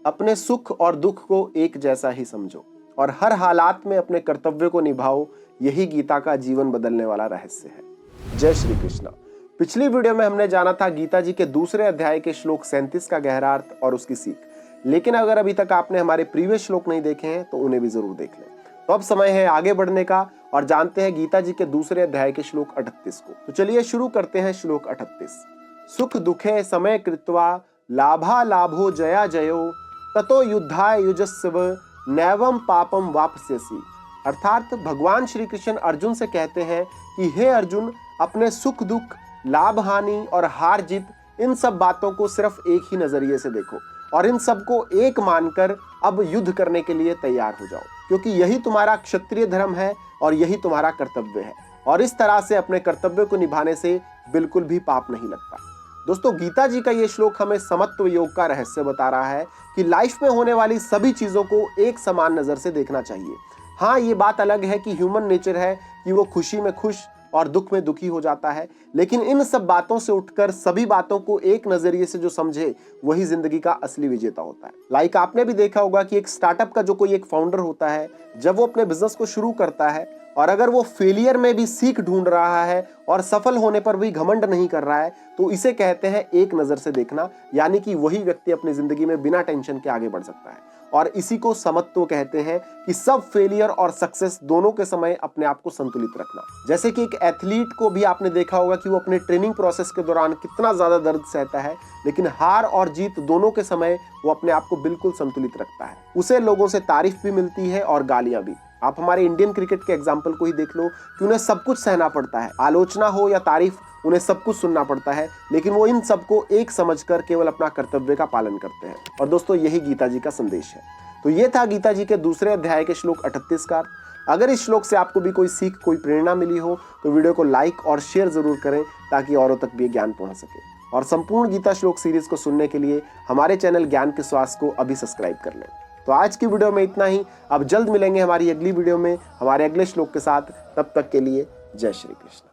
अपने सुख और दुख को एक जैसा ही समझो और हर हालात में अपने कर्तव्य को निभाओ। यही गीता का जीवन बदलने वाला रहस्य है। जय श्री कृष्ण। पिछली वीडियो में हमने जाना था गीता जी के दूसरे अध्याय के श्लोक 37 का गहरा अर्थ और उसकी सीख, लेकिन अगर अभी तक आपने हमारे प्रीवियस श्लोक नहीं देखे हैं तो उन्हें भी जरूर देख लें। तो अब समय है आगे बढ़ने का और जानते हैं गीता जी के दूसरे अध्याय के श्लोक 38 को। तो चलिए शुरू करते हैं श्लोक 38। सुख दुखे समय कृत्वा लाभा लाभो जया जयो ततो युद्धाय युजस्व नैवम पापम वापस्यसि। अर्थात भगवान श्री कृष्ण अर्जुन से कहते हैं कि हे अर्जुन, अपने सुख दुख, लाभ हानि और हार जीत इन सब बातों को सिर्फ एक ही नजरिए से देखो और इन सबको एक मानकर अब युद्ध करने के लिए तैयार हो जाओ, क्योंकि यही तुम्हारा क्षत्रिय धर्म है और यही तुम्हारा कर्तव्य है। और इस तरह से अपने कर्तव्य को निभाने से बिल्कुल भी पाप नहीं लगता। दोस्तों, गीता जी का ये श्लोक हमें समत्व योग का रहस्य बता रहा है कि लाइफ में होने वाली सभी चीजों को एक समान नजर से देखना चाहिए। हाँ, ये बात अलग है कि ह्यूमन नेचर है कि वो खुशी में खुश और दुख में दुखी हो जाता है, लेकिन इन सब बातों से उठकर सभी बातों को एक नजरिए से जो समझे वही जिंदगी का असली विजेता होता है। लाइक आपने भी देखा होगा कि एक स्टार्टअप का जो कोई एक फाउंडर होता है, जब वो अपने बिजनेस को शुरू करता है और अगर वो फेलियर में भी सीख ढूंढ रहा है और सफल होने पर भी घमंड नहीं कर रहा है, तो इसे कहते हैं एक नजर से देखना, यानी कि वही व्यक्ति अपनी जिंदगी में बिना टेंशन के आगे बढ़ सकता है। और इसी को समत्व कहते हैं कि सब फेलियर और सक्सेस दोनों के समय अपने आप को संतुलित रखना। जैसे कि एक एथलीट को भी आपने देखा होगा कि वो अपने ट्रेनिंग प्रोसेस के दौरान कितना ज्यादा दर्द सहता है, लेकिन हार और जीत दोनों के समय वो अपने आप को बिल्कुल संतुलित रखता है। उसे लोगों से तारीफ भी मिलती है और गालियां भी। आप हमारे इंडियन क्रिकेट के एग्जाम्पल को ही देख लो कि उन्हें सब कुछ सहना पड़ता है, आलोचना हो या तारीफ, उन्हें सब कुछ सुनना पड़ता है, लेकिन वो इन सबको एक समझकर केवल अपना कर्तव्य का पालन करते हैं। और दोस्तों, यही गीता जी का संदेश है। तो ये था गीता जी के दूसरे अध्याय के श्लोक 38 का। अगर इस श्लोक से आपको भी कोई सीख, कोई प्रेरणा मिली हो तो वीडियो को लाइक और शेयर जरूर करें ताकि औरों तक भी ज्ञान पहुंच सके। और संपूर्ण गीता श्लोक सीरीज को सुनने के लिए हमारे चैनल ज्ञान के श्वास को अभी सब्सक्राइब कर लें। तो आज की वीडियो में इतना ही। अब जल्द मिलेंगे हमारी अगली वीडियो में हमारे अगले श्लोक के साथ। तब तक के लिए जय श्री कृष्ण।